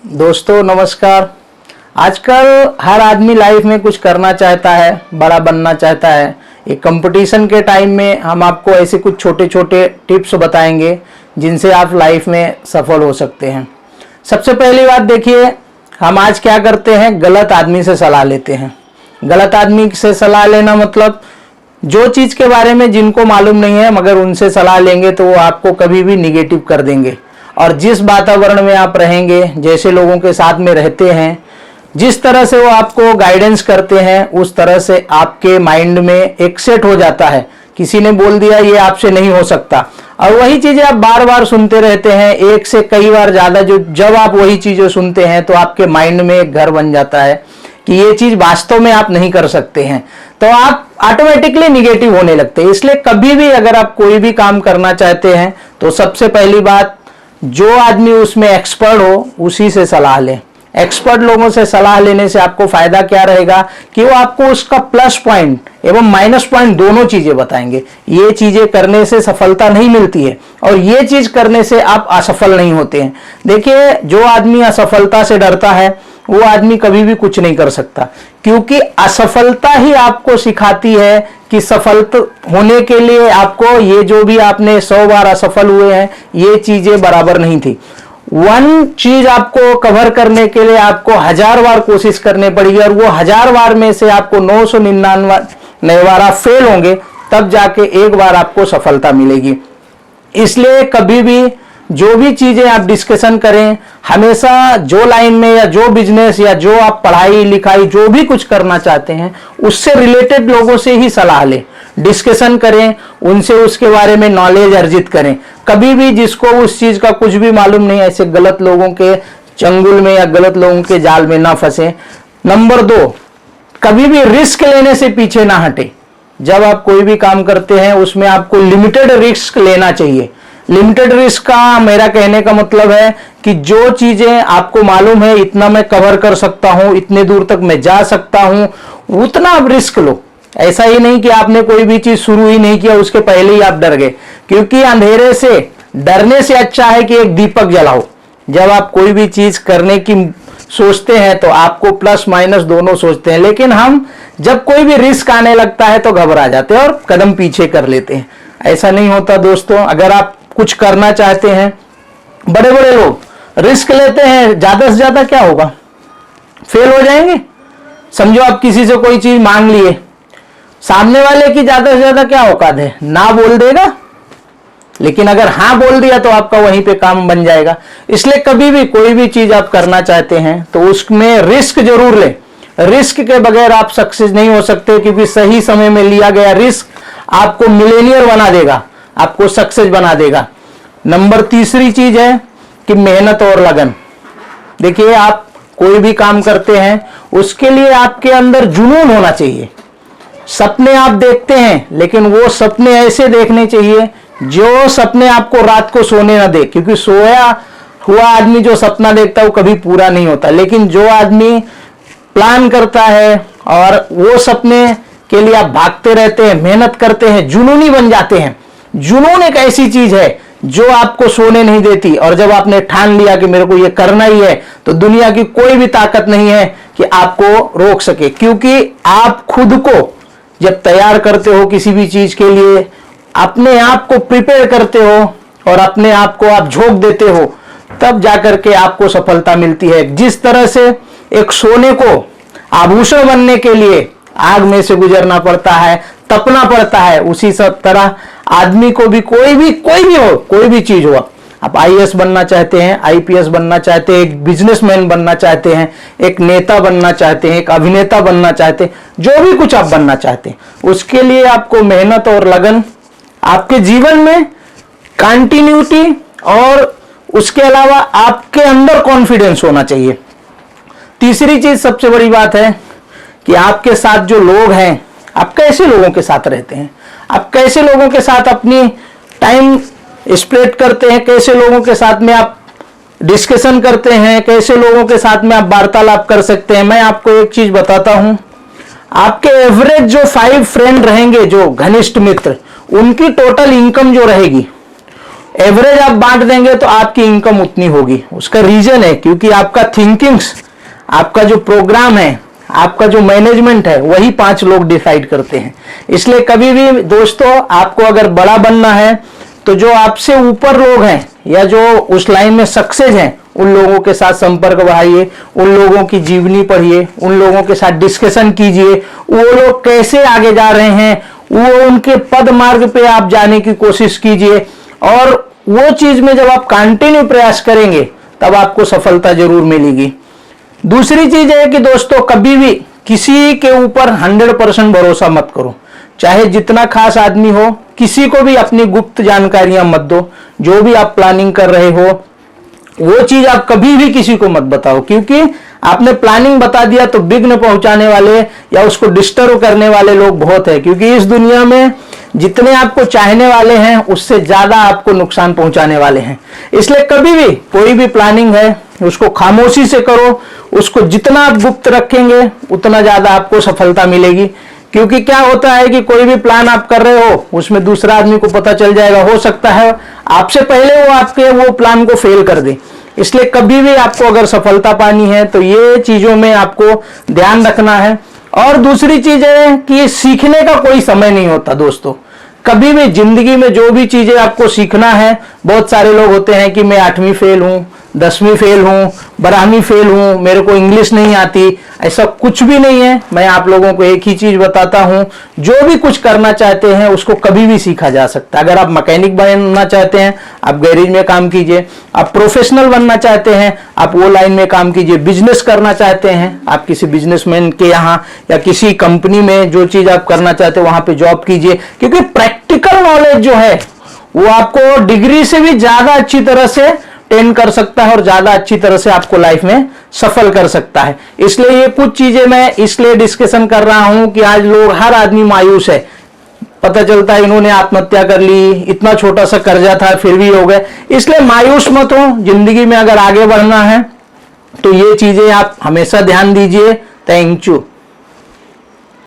दोस्तों नमस्कार। आजकल हर आदमी लाइफ में कुछ करना चाहता है, बड़ा बनना चाहता है। एक कंपटीशन के टाइम में हम आपको ऐसे कुछ छोटे छोटे टिप्स बताएंगे जिनसे आप लाइफ में सफल हो सकते हैं। सबसे पहली बात देखिए, हम आज क्या करते हैं, गलत आदमी से सलाह लेते हैं। गलत आदमी से सलाह लेना मतलब जो चीज़ के बारे में जिनको मालूम नहीं है मगर उनसे सलाह लेंगे तो वो आपको कभी भी निगेटिव कर देंगे। और जिस वातावरण में आप रहेंगे, जैसे लोगों के साथ में रहते हैं, जिस तरह से वो आपको गाइडेंस करते हैं, उस तरह से आपके माइंड में एक सेट हो जाता है। किसी ने बोल दिया ये आपसे नहीं हो सकता, और वही चीजें आप बार बार सुनते रहते हैं, एक से कई बार ज्यादा। जब आप वही चीजें सुनते हैं तो आपके माइंड में एक घर बन जाता है कि ये चीज वास्तव में आप नहीं कर सकते हैं, तो आप ऑटोमेटिकली निगेटिव होने लगते हैं। इसलिए कभी भी अगर आप कोई भी काम करना चाहते हैं तो सबसे पहली बात, जो आदमी उसमें एक्सपर्ट हो उसी से सलाह लें। एक्सपर्ट लोगों से सलाह लेने से आपको फायदा क्या रहेगा कि वो आपको उसका प्लस पॉइंट एवं माइनस पॉइंट दोनों चीजें बताएंगे। ये चीजें करने से सफलता नहीं मिलती है और ये चीज करने से आप असफल नहीं होते हैं। देखिए, जो आदमी असफलता से डरता है वो आदमी कभी भी कुछ नहीं कर सकता, क्योंकि असफलता ही आपको सिखाती है कि सफल होने के लिए आपको ये जो भी आपने 100 बार असफल हुए हैं ये चीजें बराबर नहीं थी। वन चीज आपको कवर करने के लिए आपको 1000 बार कोशिश करनी पड़ेगी, और वो 1000 बार में से आपको 999 बार आप फेल होंगे, तब जाके एक बार आपको सफलता मिलेगी। इसलिए कभी भी जो भी चीजें आप डिस्कशन करें, हमेशा जो लाइन में या जो बिजनेस या जो आप पढ़ाई लिखाई जो भी कुछ करना चाहते हैं उससे रिलेटेड लोगों से ही सलाह लें, डिस्कशन करें, उनसे उसके बारे में नॉलेज अर्जित करें। कभी भी जिसको उस चीज का कुछ भी मालूम नहीं, ऐसे गलत लोगों के चंगुल में या गलत लोगों के जाल में ना फंसे। नंबर 2, कभी भी रिस्क लेने से पीछे ना हटे। जब आप कोई भी काम करते हैं उसमें आपको लिमिटेड रिस्क लेना चाहिए। लिमिटेड रिस्क का मेरा कहने का मतलब है कि जो चीजें आपको मालूम है इतना मैं कवर कर सकता हूं, इतने दूर तक मैं जा सकता हूं, उतना आप रिस्क लो। ऐसा ही नहीं कि आपने कोई भी चीज शुरू ही नहीं किया, उसके पहले ही आप डर गए, क्योंकि अंधेरे से डरने से अच्छा है कि एक दीपक जलाओ। जब आप कोई भी चीज करने की सोचते हैं तो आपको प्लस माइनस दोनों सोचते हैं, लेकिन हम जब कोई भी रिस्क आने लगता है तो घबरा जाते हैं और कदम पीछे कर लेते हैं। ऐसा नहीं होता दोस्तों। अगर आप कुछ करना चाहते हैं, बड़े बड़े लोग रिस्क लेते हैं, ज्यादा से ज्यादा क्या होगा, फेल हो जाएंगे। समझो आप किसी से कोई चीज मांग लिए, सामने वाले की ज्यादा से ज्यादा क्या औकात है, ना बोल देगा, लेकिन अगर हाँ बोल दिया तो आपका वहीं पे काम बन जाएगा। इसलिए कभी भी कोई भी चीज आप करना चाहते हैं तो उसमें रिस्क जरूर लें। रिस्क के बगैर आप सक्सेस नहीं हो सकते, क्योंकि सही समय में लिया गया रिस्क आपको मिलेनियर बना देगा, आपको सक्सेस बना देगा। नंबर 3 चीज है कि मेहनत और लगन। देखिए, आप कोई भी काम करते हैं उसके लिए आपके अंदर जुनून होना चाहिए। सपने आप देखते हैं, लेकिन वो सपने ऐसे देखने चाहिए जो सपने आपको रात को सोने ना दे, क्योंकि सोया हुआ आदमी जो सपना देखता है वो कभी पूरा नहीं होता। लेकिन जो आदमी प्लान करता है और वो सपने के लिए आप भागते रहते हैं, मेहनत करते हैं, जुनूनी बन जाते हैं। जुनून एक ऐसी चीज है जो आपको सोने नहीं देती, और जब आपने ठान लिया कि मेरे को ये करना ही है तो दुनिया की कोई भी ताकत नहीं है कि आपको रोक सके। क्योंकि आप खुद को जब तैयार करते हो किसी भी चीज के लिए, अपने आप को प्रिपेयर करते हो और अपने आप को आप झोंक देते हो, तब जाकर के आपको सफलता मिलती है। जिस तरह से एक सोने को आभूषण बनने के लिए आग में से गुजरना पड़ता है, तपना पड़ता है, उसी सब तरह आदमी को भी कोई भी हो, कोई भी चीज हो, आप आईएएस बनना चाहते हैं, आईपीएस बनना चाहते हैं, एक बिजनेसमैन बनना चाहते हैं, एक नेता बनना चाहते हैं, एक अभिनेता बनना चाहते हैं, जो भी कुछ आप बनना चाहते हैं, उसके लिए आपको मेहनत और लगन, आपके जीवन में कंटिन्यूटी, और उसके अलावा आपके अंदर कॉन्फिडेंस होना चाहिए। 3 चीज सबसे बड़ी बात है कि आपके साथ जो लोग हैं, आप कैसे लोगों के साथ रहते हैं, आप कैसे लोगों के साथ अपनी टाइम स्प्रेड करते हैं, कैसे लोगों के साथ में आप डिस्कशन करते हैं, कैसे लोगों के साथ में आप वार्तालाप कर सकते हैं। मैं आपको एक चीज बताता हूं, आपके एवरेज जो 5 फ्रेंड रहेंगे, जो घनिष्ठ मित्र, उनकी टोटल इनकम जो रहेगी एवरेज आप बांट देंगे तो आपकी इनकम उतनी होगी। उसका रीजन है क्योंकि आपका थिंकिंग्स, आपका जो प्रोग्राम है, आपका जो मैनेजमेंट है, वही 5 लोग डिसाइड करते हैं। इसलिए कभी भी दोस्तों आपको अगर बड़ा बनना है तो जो आपसे ऊपर लोग हैं या जो उस लाइन में सक्सेस हैं, उन लोगों के साथ संपर्क बढ़ाइए, उन लोगों की जीवनी पढ़िए, उन लोगों के साथ डिस्कशन कीजिए, वो लोग कैसे आगे जा रहे हैं, वो उनके पद मार्ग पे आप जाने की कोशिश कीजिए। और वो चीज में जब आप कंटिन्यू प्रयास करेंगे तब आपको सफलता जरूर मिलेगी। दूसरी चीज है कि दोस्तों कभी भी किसी के ऊपर 100% भरोसा मत करो, चाहे जितना खास आदमी हो, किसी को भी अपनी गुप्त जानकारियां मत दो। जो भी आप प्लानिंग कर रहे हो वो चीज आप कभी भी किसी को मत बताओ, क्योंकि आपने प्लानिंग बता दिया तो विघ्न पहुंचाने वाले या उसको डिस्टर्ब करने वाले लोग बहुत है। क्योंकि इस दुनिया में जितने आपको चाहने वाले हैं उससे ज्यादा आपको नुकसान पहुंचाने वाले हैं। इसलिए कभी भी कोई भी प्लानिंग है उसको खामोशी से करो, उसको जितना आप गुप्त रखेंगे उतना ज्यादा आपको सफलता मिलेगी। क्योंकि क्या होता है कि कोई भी प्लान आप कर रहे हो उसमें दूसरा आदमी को पता चल जाएगा, हो सकता है आपसे पहले वो आपके वो प्लान को फेल कर दे। इसलिए कभी भी आपको अगर सफलता पानी है तो ये चीजों में आपको ध्यान रखना है। और दूसरी चीज है कि सीखने का कोई समय नहीं होता दोस्तों। कभी भी जिंदगी में जो भी चीजें आपको सीखना है, बहुत सारे लोग होते हैं कि मैं 8वीं फेल हूं, 10वीं फेल हूं, 12वीं फेल हूं, मेरे को इंग्लिश नहीं आती। ऐसा कुछ भी नहीं है। मैं आप लोगों को एक ही चीज बताता हूं, जो भी कुछ करना चाहते हैं उसको कभी भी सीखा जा सकता है। अगर आप मैकेनिक बनना चाहते हैं आप गैरेज में काम कीजिए, आप प्रोफेशनल बनना चाहते हैं आप वो लाइन में काम कीजिए, बिजनेस करना चाहते हैं आप किसी बिजनेसमैन के यहाँ या किसी कंपनी में जो चीज आप करना चाहते हैं वहां पे जॉब कीजिए। क्योंकि प्रैक्टिकल नॉलेज जो है वो आपको डिग्री से भी ज्यादा अच्छी तरह से टेन कर सकता है और ज्यादा अच्छी तरह से आपको लाइफ में सफल कर सकता है। इसलिए ये कुछ चीजें मैं इसलिए डिस्कशन कर रहा हूं कि आज लोग, हर आदमी मायूस है। पता चलता है इन्होंने आत्महत्या कर ली, इतना छोटा सा कर्जा था फिर भी हो गए। इसलिए मायूस मत हो, जिंदगी में अगर आगे बढ़ना है तो ये चीजें आप हमेशा ध्यान दीजिए। Thank you.